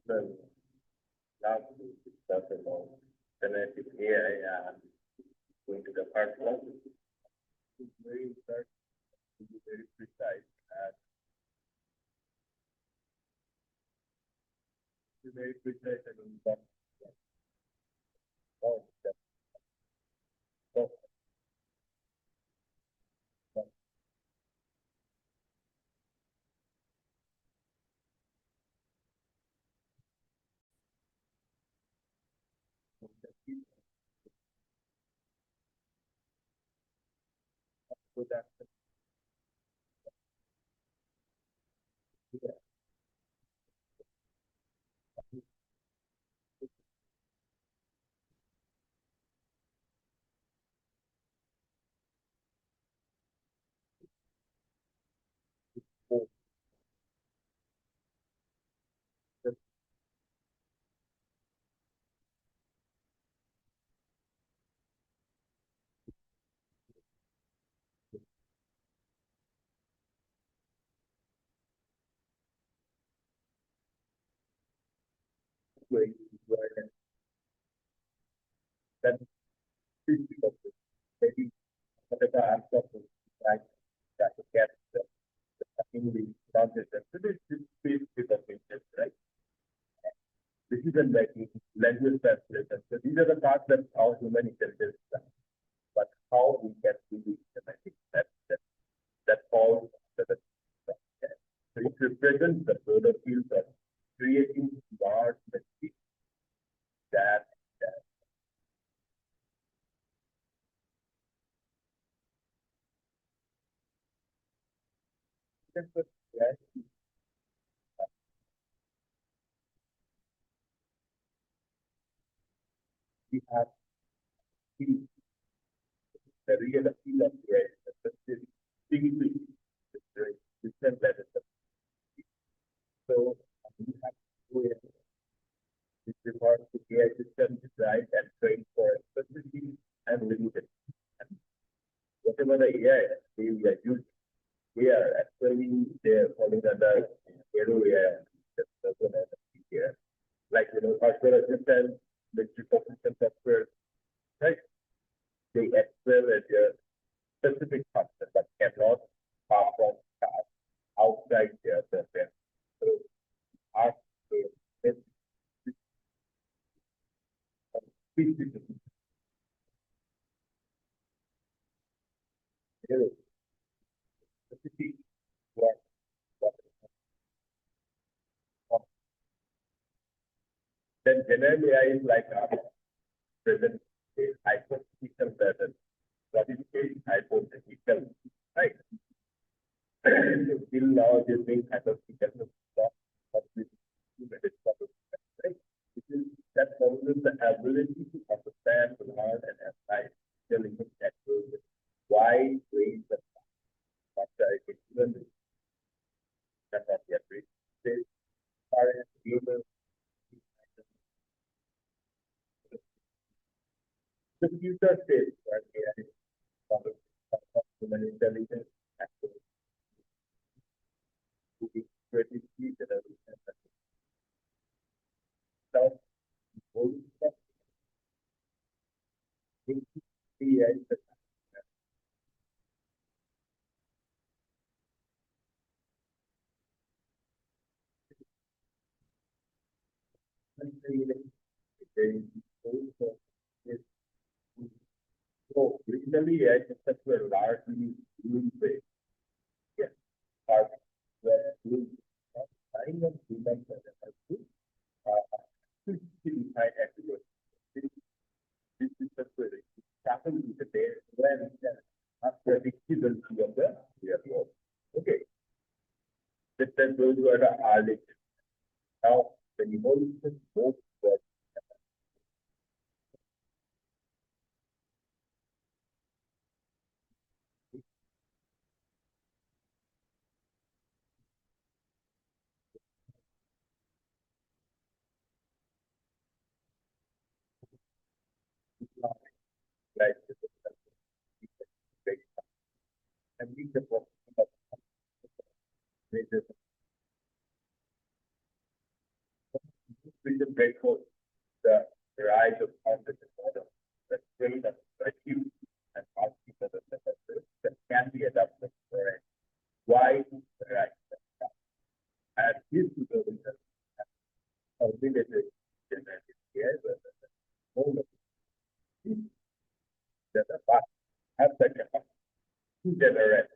Well, now we discuss about generative AI and going to the first one. It's very start to be very precise and be very precise and in that all that stuff that the people with that support the way where that physical maybe whatever aspect of like that to get the English content. So this is basically the thing, right? Decision making, language translation. So these are the parts that our human intelligence does. But how we can do it, and I think that falls under the so it represents the broader field of creating smart machines that that we have seen the real appeal of AI, especially distinguish different levels of so we have to do it with regard to AI systems designed and trained for specificity and limited. And whatever the AI we are using, we are actually they're falling under Aero AI that's also known as here. Like virtual assistant, the recognition software, right? They excel at their specific function but cannot perform tasks outside their domain. So our it's specific specific what what then generally I is like a present a hypothetical pattern. What is a hypothetical? Right. So till now this being hypothetical but this right? This is that causes the ability to understand, learn, and apply intelligent networks with wide range of factor even that not yet reached. This current global the future state where AI covers human intelligence and to be creativity generation and self involvement in AI also is so originally AI systems were largely rule based. Yes, but were rule kind of human define attributes. This systems were happened in the day when unpredictability of the real world. Okay, that those were the early. Now the evolution goes forward like and reach the point of major which is grateful the rise of foundation model, the train of achieve and outkeeper that can be adapted for a wide variety of and this supervision of related generative care whether that the past have the capacity to generate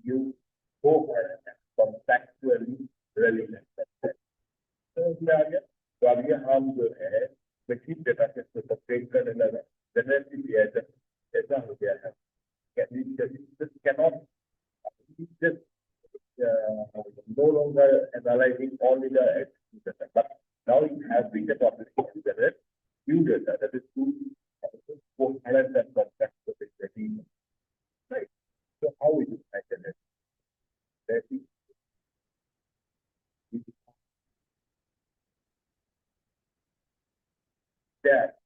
new coherent and contextually relevant content. तो इसमें आ गया तो अब ये हम जो है machine data से ट्रेन करने लगा जनरेटिव एआई ऐसा हो गया है this cannot just no longer analyzing only the data but now you have bigger opportunity to generate new data that is too coherent and contextually right. So how is it measured? That is that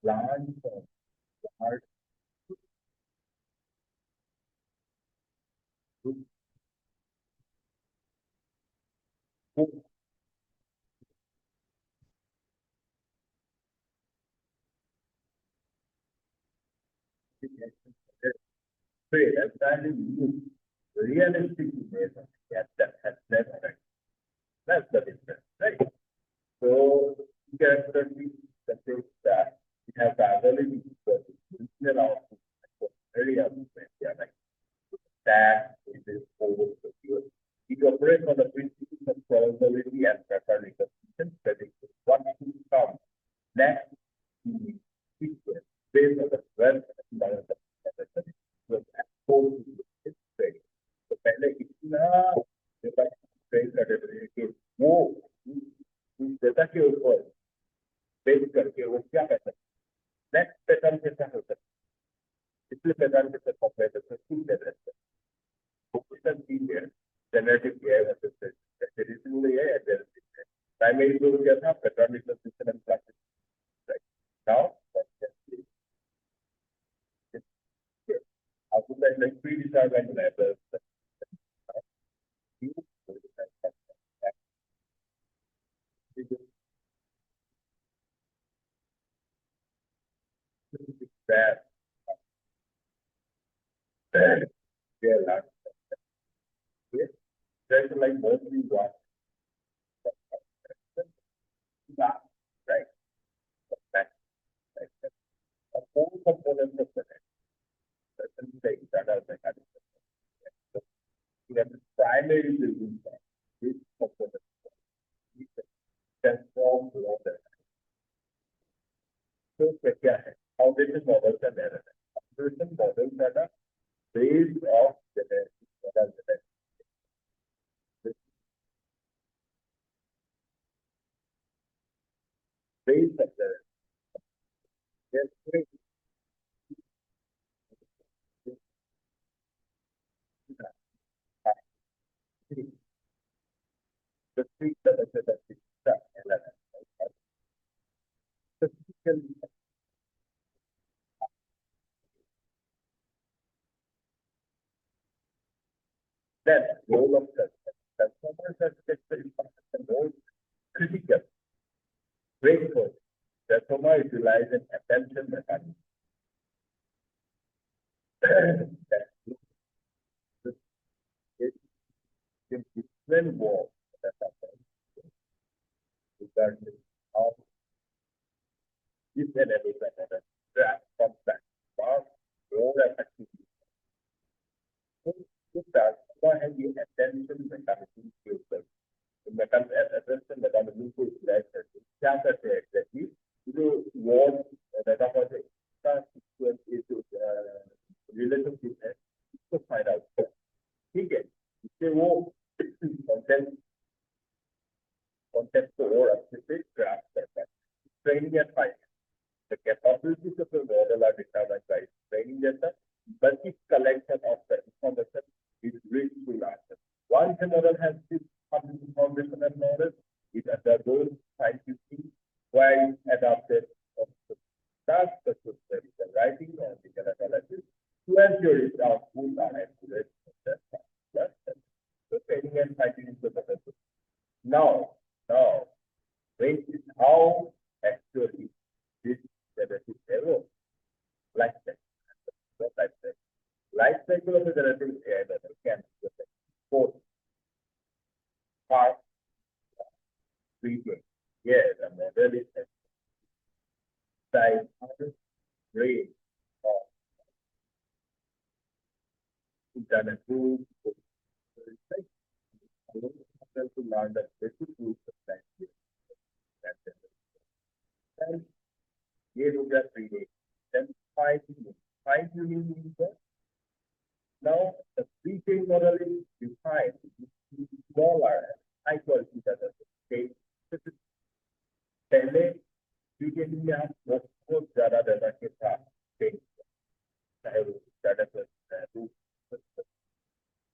large large realistic image of that has never right. That's the difference, right? So you can certainly say that we have the ability to regional output area like that it is over the field. It operates on the principles of probability and pattern recognition, predicting what will come next in the sequence based on the wealth and the तो पहले इतना data train कर देते हैं कि वो data के ऊपर बेस करके वो क्या कर सकते हैं नेक्स्ट पैटर्न के साथ हो सकता है पिछले पैटर्न के साथ कंपेयर कर सकते हैं फोकस चीज है जनरेटिव एआई असिस्टेंट ट्रेडिशनली है जनरेटिव प्राइमरी जो क्या था pattern recognition and classification right now I would like predetermined levels. That there's like mostly one right. A whole component of the certain things that are mechanical. So we have the primary building block, this component transform along the so क्या है foundation models are there. Foundation models that are based off generative based on the the three that role of transformers architecture is more critical. Grateful. Transformer utilizes an attention mechanism. That in different walls that happen regarding how this enables another track complex far more effectively. So this transformer has the attention mechanism skills. attention mechanism को utilize करते हैं क्या करते हैं exactly जो word data का जो इसका sequence ये जो relationship है इसको find out कर ठीक है इससे वो content को और अच्छे से grasp करता है training and finding the capabilities of the model are determined by training data but its collection of the information is rich to large once the model has this foundational knowledge, it undergoes scientific while adopted of the task such as medical writing or legal analysis to ensure its output are accurate. So training and finding is the method. Now, when how actually this generative error life cycle, life cycle of the generative AI model can be both part treatment. Yes, the model is exercise brain or internet tools to learn the basic rules of language. And ये हो गया 3 days. Then 5 units. 5 units means that now the pre-trained model is defined smaller and high quality data. Okay. पहले pre-training में आप बहुत ज्यादा data के साथ train चाहे वो डाटा है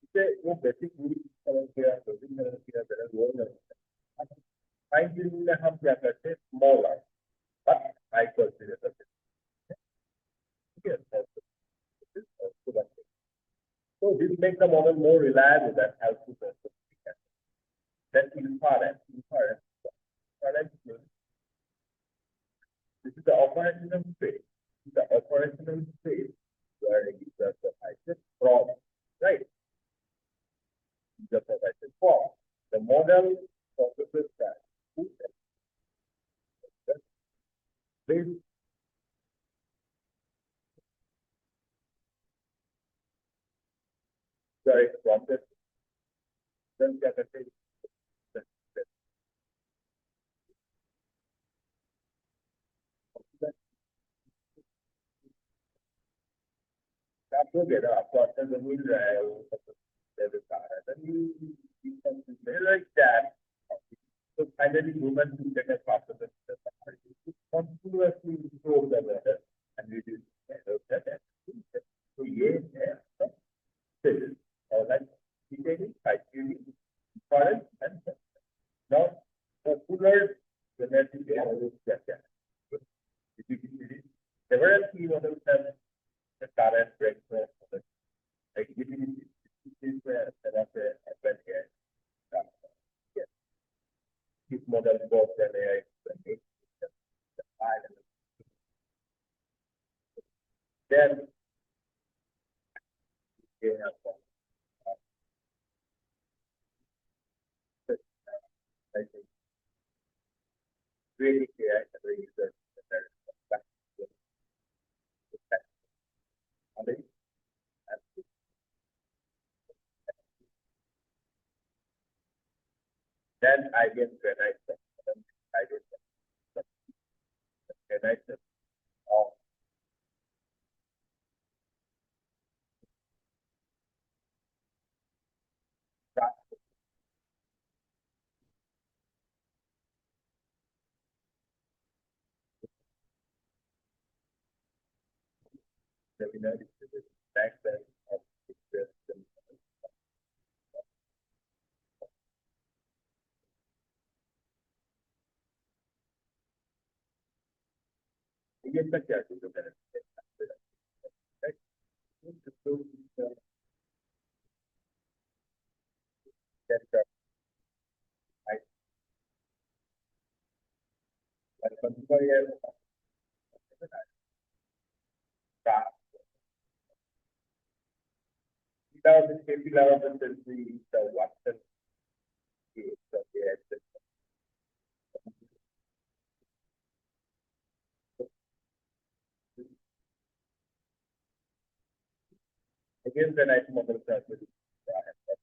इससे वो बेसिक रूल समझ गया बेसिक समझ गया जरा वो नहीं 5 units में हम क्या करते हैं smaller but high quality data. So this makes the model more reliable and helpful for the then inference. This is the operational phase. The operational phase where a user provides from, right? User provides from. The model processes that. This direct process then क्या करते हैं आपको ना आपको अच्छा जो मिल रहा है वो सब then you can like that. So finally human will get a faster than the continuously improve the weather and reduce the error. So ये है still or like detailing, criteria, current and now popular genetic analysis data. Several key models have the current breakthrough like this advent here. This model both the AI then they have I think really AI and the user then I get granite I get granite of that seminar is back then of ये तक क्या चीज़ है the Watson again the night model service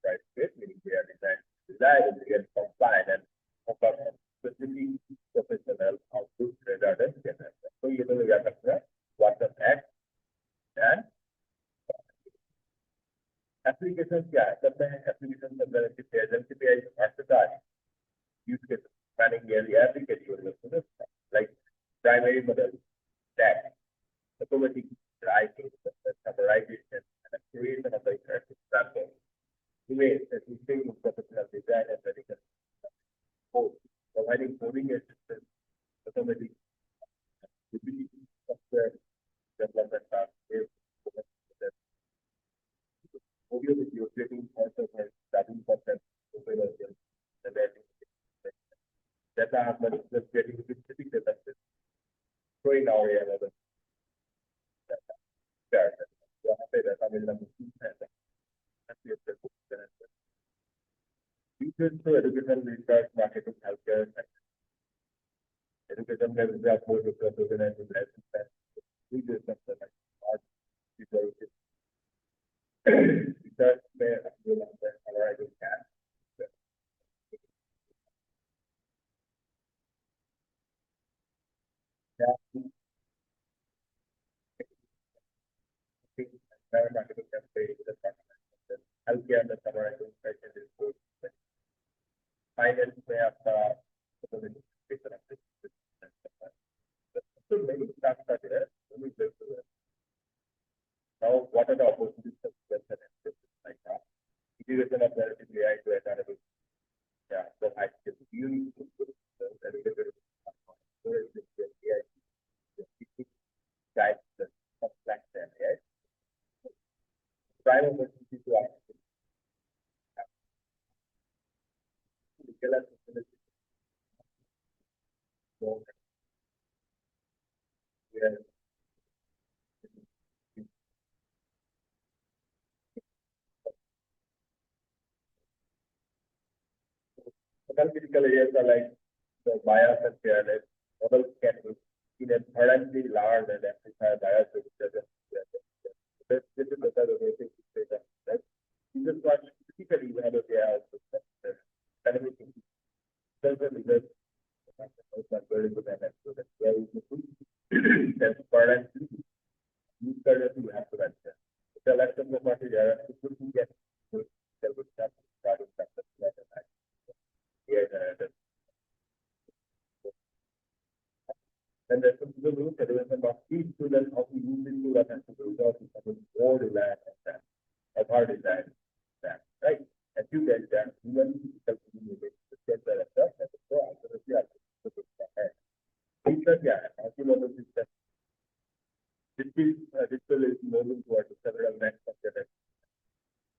right fit meaning they are designed reliable and compliant and focus on specific professional output rather than general. So ये तो याद रखना Watson X and application क्या है जब मैं application में generative AI exercise use case planning every category like primary model text automatic writing summarization and creation of the interactive platform ways that we think of professional design and medical code providing coding assistance automatic software development tasks audio video creating also for studying content the data, but it's just getting specific data sets. Showing our AI level data. So I say that I mean, I'm research to education, research, marketing, healthcare, education has a more different organization and research center like art, research may analyze cash. Yeah, marketing campaign, healthcare and the summarizing fashion is good. Finance may have so many stuff are there. Now, what are the opportunities of investment and like that? Integration of generative AI to analytics. Yeah, so I just use the AI guide the complex AI. Prime opportunity to ask legal and so yeah, other critical areas are like the bias and fairness. Models can be inherently large and amplify bias. This is the basic data. Right? This is what typically we have a AI dynamic result very good and so that's very good. Transparency, you currently have to answer. The election of party there, it would get good. There would have to start with that. Yeah, and there's some good rules that about each student how to use it to that and to the result is more design and that, of our design, that, right? And you get that, even if you get that stuff, and so I'm going to see how to put that. Research, yeah, as you know, this digital is moving towards several next subject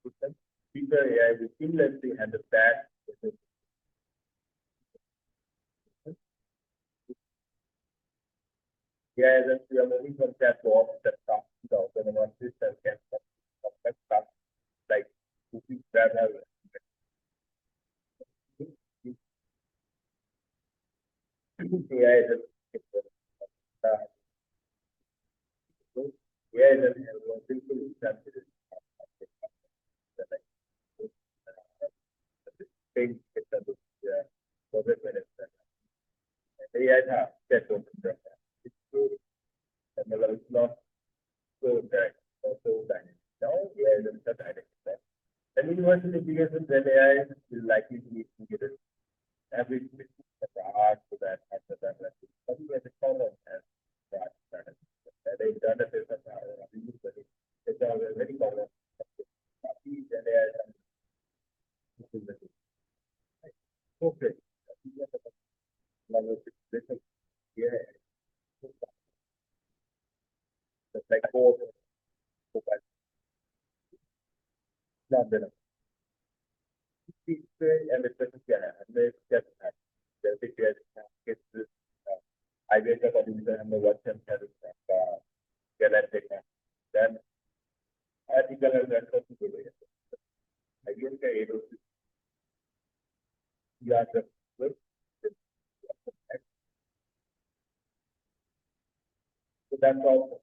systems. Future AI will seamlessly handle that. Yeah, then we are moving from chatbots that talk to the autonomous system can complex tasks like cooking travel. AI is AI is a simple example. Things project management. AI has chatbot. It's not so direct or so dynamic. Now AI is a dynamic. And university applications that AI is likely to be integrated every art to that at the time. But we have a common as that they done it as a it's a very common. And AI okay. Yeah, like both London. And it's just yeah, and it's just the picture gets this I wake up on the watch and have galactic. Then article and that possible. I guess they're able to yeah, so that's all.